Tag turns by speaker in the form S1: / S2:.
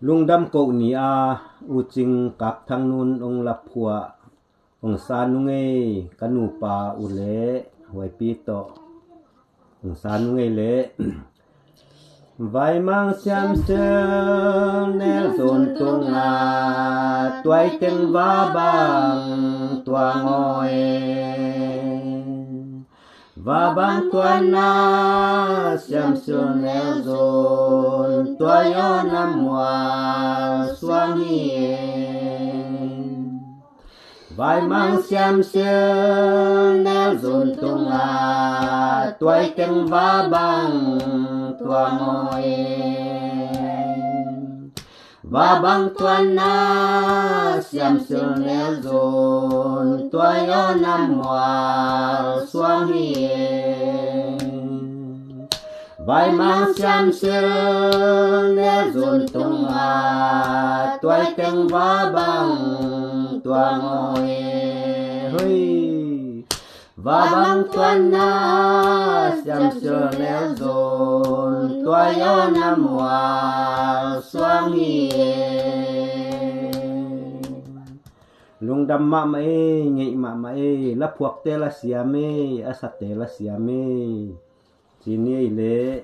S1: lung đâm cậu ni a u ching cáp thang nun ông lập phua ông sa nu nghe canu pa u lệ huay pi to ông sa nu nghe lệ vai mang xiêm sương nel dồn tung à toai tiếng va bằng tua ngồi và bằng tua na xiêm sương nel dồn tua yo nam hoa xoang hiền vai mang xiêm sương nel dồn tung à toai tiếng va bằng tua ngồi và bằng tua na xiêm sương nel dồn tua yo nam hoa xoang hiền vai mang xiêm sương nel dồn tung à toai tiếng va bằng tua ngồi và bằng tua na xiêm sương nel dồn tua yo nam hoa xoang hiền lung đâm mạ mày nhị mạ mày lấp phuộc tê là xiêm mê asat tê là xiêm mê chỉ ni lệ